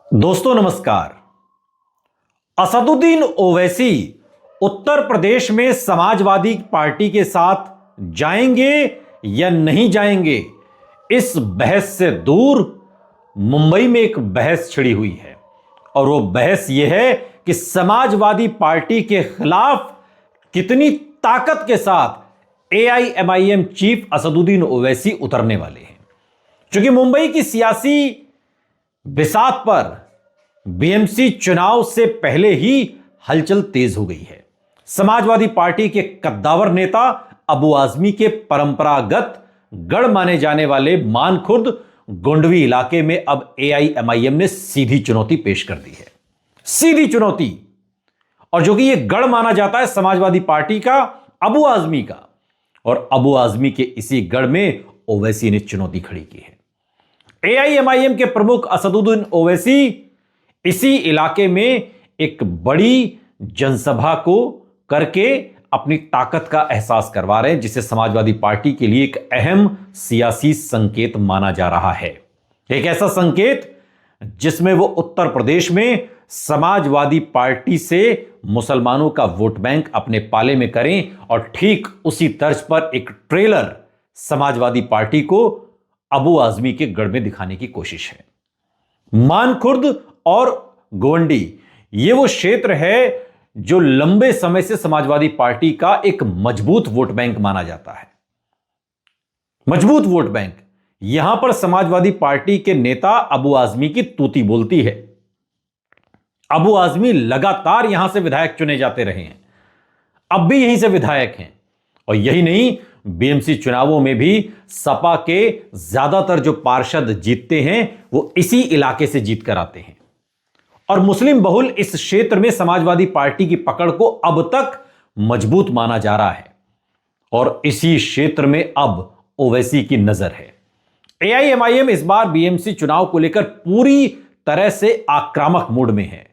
दोस्तों नमस्कार। असदुद्दीन ओवैसी उत्तर प्रदेश में समाजवादी पार्टी के साथ जाएंगे या नहीं जाएंगे, इस बहस से दूर मुंबई में एक बहस छिड़ी हुई है और वो बहस यह है कि समाजवादी पार्टी के खिलाफ कितनी ताकत के साथ एआईएमआईएम चीफ असदुद्दीन ओवैसी उतरने वाले हैं। क्योंकि मुंबई की सियासी बिसात पर बीएमसी चुनाव से पहले ही हलचल तेज हो गई है। समाजवादी पार्टी के कद्दावर नेता अबू आजमी के परंपरागत गढ़ माने जाने वाले मानखुर्द गोंडवी इलाके में अब एआईएमआईएम ने सीधी चुनौती पेश कर दी है। सीधी चुनौती, और जो कि यह गढ़ माना जाता है समाजवादी पार्टी का, अबू आजमी का, और अबू आजमी के इसी गढ़ में ओवैसी ने चुनौती खड़ी की है। एआईएमआईएम के प्रमुख असदुद्दीन ओवैसी इसी इलाके में एक बड़ी जनसभा को करके अपनी ताकत का एहसास करवा रहे हैं, जिसे समाजवादी पार्टी के लिए एक अहम सियासी संकेत माना जा रहा है। एक ऐसा संकेत जिसमें वो उत्तर प्रदेश में समाजवादी पार्टी से मुसलमानों का वोट बैंक अपने पाले में करें, और ठीक उसी तर्ज पर एक ट्रेलर समाजवादी पार्टी को अबू आजमी के गढ़ में दिखाने की कोशिश है। मानखुर्द और गोंडी ये वो क्षेत्र है जो लंबे समय से समाजवादी पार्टी का एक मजबूत वोट बैंक माना जाता है। मजबूत वोट बैंक। यहां पर समाजवादी पार्टी के नेता अबू आजमी की तूती बोलती है। अबू आजमी लगातार यहां से विधायक चुने जाते रहे हैं, अब भी यहीं से विधायक हैं। और यही नहीं, बीएमसी चुनावों में भी सपा के ज्यादातर जो पार्षद जीतते हैं वो इसी इलाके से जीत कर आते हैं। और मुस्लिम बहुल इस क्षेत्र में समाजवादी पार्टी की पकड़ को अब तक मजबूत माना जा रहा है, और इसी क्षेत्र में अब ओवैसी की नजर है। एआईएमआईएम इस बार बीएमसी चुनाव को लेकर पूरी तरह से आक्रामक मूड में है।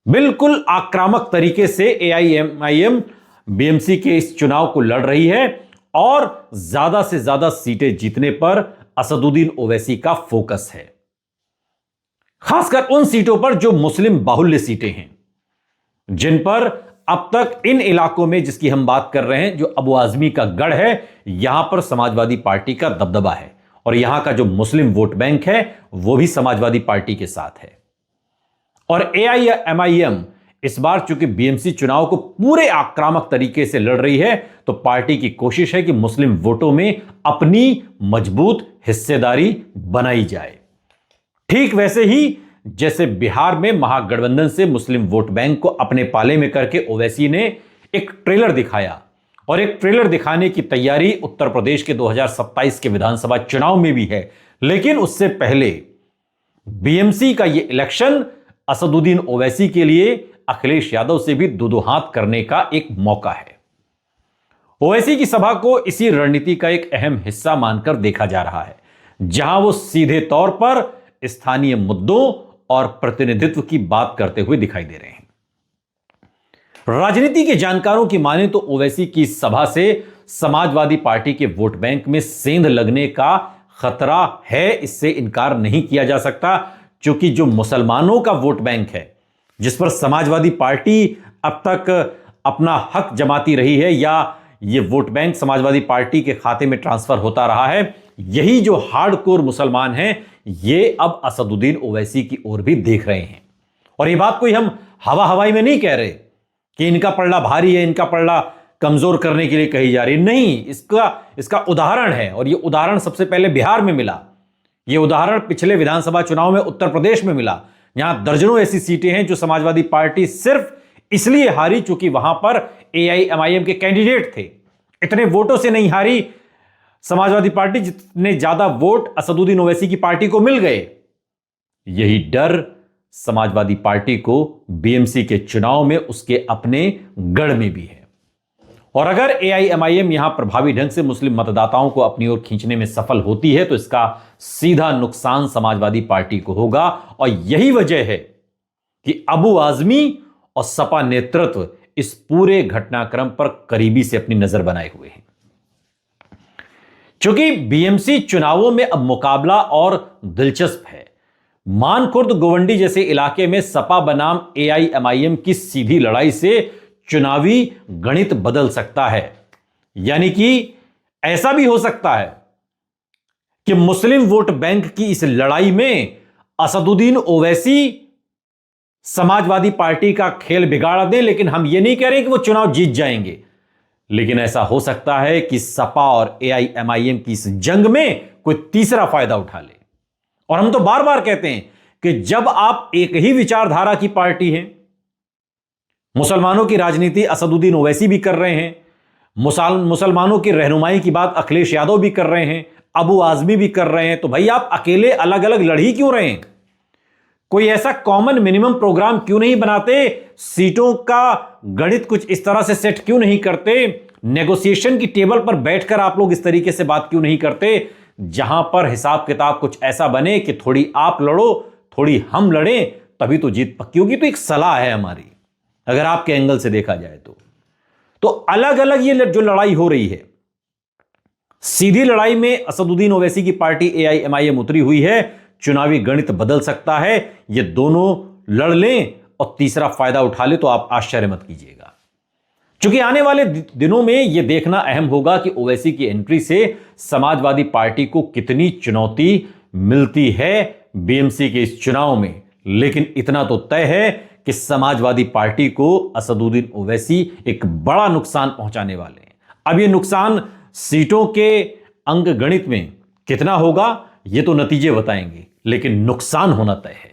बिल्कुल आक्रामक तरीके से एआईएमआईएम बीएमसी के इस चुनाव को लड़ रही है, और ज्यादा से ज्यादा सीटें जीतने पर असदुद्दीन ओवैसी का फोकस है। खासकर उन सीटों पर जो मुस्लिम बाहुल्य सीटें हैं, जिन पर अब तक इन इलाकों में जिसकी हम बात कर रहे हैं, जो अबू आजमी का गढ़ है, यहां पर समाजवादी पार्टी का दबदबा है, और यहां का जो मुस्लिम वोट बैंक है वो भी समाजवादी पार्टी के साथ है। और एआईएमआईएम इस बार चूंकि बीएमसी चुनाव को पूरे आक्रामक तरीके से लड़ रही है, तो पार्टी की कोशिश है कि मुस्लिम वोटों में अपनी मजबूत हिस्सेदारी बनाई जाए। ठीक वैसे ही जैसे बिहार में महागठबंधन से मुस्लिम वोट बैंक को अपने पाले में करके ओवैसी ने एक ट्रेलर दिखाया, और एक ट्रेलर दिखाने की तैयारी उत्तर प्रदेश के 2027 के विधानसभा चुनाव में भी है। लेकिन उससे पहले बीएमसी का यह इलेक्शन असदुद्दीन ओवैसी के लिए अखिलेश यादव से भी दो हाथ करने का एक मौका है। ओवैसी की सभा को इसी रणनीति का एक अहम हिस्सा मानकर देखा जा रहा है, जहां वो सीधे तौर पर स्थानीय मुद्दों और प्रतिनिधित्व की बात करते हुए दिखाई दे रहे हैं। राजनीति के जानकारों की माने तो ओवैसी की सभा से समाजवादी पार्टी के वोट बैंक में सेंध लगने का खतरा है, इससे इनकार नहीं किया जा सकता। क्योंकि जो मुसलमानों का वोट बैंक है, जिस पर समाजवादी पार्टी अब तक अपना हक जमाती रही है, या ये वोट बैंक समाजवादी पार्टी के खाते में ट्रांसफर होता रहा है, यही जो हार्डकोर मुसलमान हैं, ये अब असदुद्दीन ओवैसी की ओर भी देख रहे हैं। और ये बात कोई हम हवा हवाई में नहीं कह रहे कि इनका पलड़ा भारी है, इनका पलड़ा कमजोर करने के लिए कही जा रही नहीं। इसका उदाहरण है, और ये उदाहरण सबसे पहले बिहार में मिला। ये उदाहरण पिछले विधानसभा चुनाव में उत्तर प्रदेश में मिला। यहां दर्जनों ऐसी सीटें हैं जो समाजवादी पार्टी सिर्फ इसलिए हारी चूंकि वहां पर एआईएमआईएम के कैंडिडेट थे। इतने वोटों से नहीं हारी समाजवादी पार्टी जितने ज्यादा वोट असदुद्दीन ओवैसी की पार्टी को मिल गए। यही डर समाजवादी पार्टी को बीएमसी के चुनाव में उसके अपने गढ़ में भी है। और अगर एआईएमआईएम यहां प्रभावी ढंग से मुस्लिम मतदाताओं को अपनी ओर खींचने में सफल होती है, तो इसका सीधा नुकसान समाजवादी पार्टी को होगा। और यही वजह है कि अबू आजमी और सपा नेतृत्व इस पूरे घटनाक्रम पर करीबी से अपनी नजर बनाए हुए हैं। क्योंकि बीएमसी चुनावों में अब मुकाबला और दिलचस्प है। मानखुर्द गोवंडी जैसे इलाके में सपा बनाम एआईएमआईएम की सीधी लड़ाई से चुनावी गणित बदल सकता है। यानी कि ऐसा भी हो सकता है कि मुस्लिम वोट बैंक की इस लड़ाई में असदुद्दीन ओवैसी समाजवादी पार्टी का खेल बिगाड़ दें, लेकिन हम यह नहीं कह रहे कि वो चुनाव जीत जाएंगे। लेकिन ऐसा हो सकता है कि सपा और एआईएमआईएम की इस जंग में कोई तीसरा फायदा उठा ले। और हम तो बार बार कहते हैं कि जब आप एक ही विचारधारा की पार्टी हैं, मुसलमानों की राजनीति असदुद्दीन ओवैसी भी कर रहे हैं, मुसलमानों की रहनुमाई की बात अखिलेश यादव भी कर रहे हैं, अबू आजमी भी कर रहे हैं, तो भाई आप अकेले अलग अलग लड़ ही क्यों रहे हैं? कोई ऐसा कॉमन मिनिमम प्रोग्राम क्यों नहीं बनाते? सीटों का गणित कुछ इस तरह से सेट क्यों नहीं करते? नेगोशिएशन की टेबल पर बैठकर आप लोग इस तरीके से बात क्यों नहीं करते, जहां पर हिसाब किताब कुछ ऐसा बने कि थोड़ी आप लड़ो, थोड़ी हम लड़ें, तभी तो जीत पक्की होगी। तो एक सलाह है हमारी, अगर आपके एंगल से देखा जाए तो अलग अलग ये जो लड़ाई हो रही है, सीधी लड़ाई में असदुद्दीन ओवैसी की पार्टी एआईएमआईएम उतरी हुई है, चुनावी गणित बदल सकता है। ये दोनों लड़ लें और तीसरा फायदा उठा ले तो आप आश्चर्य मत कीजिएगा। क्योंकि आने वाले दिनों में यह देखना अहम होगा कि ओवैसी की एंट्री से समाजवादी पार्टी को कितनी चुनौती मिलती है बीएमसी के इस चुनाव में। लेकिन इतना तो तय है कि समाजवादी पार्टी को असदुद्दीन ओवैसी एक बड़ा नुकसान पहुंचाने वाले हैं। अब यह नुकसान सीटों के अंक गणित में कितना होगा, यह तो नतीजे बताएंगे, लेकिन नुकसान होना तय है।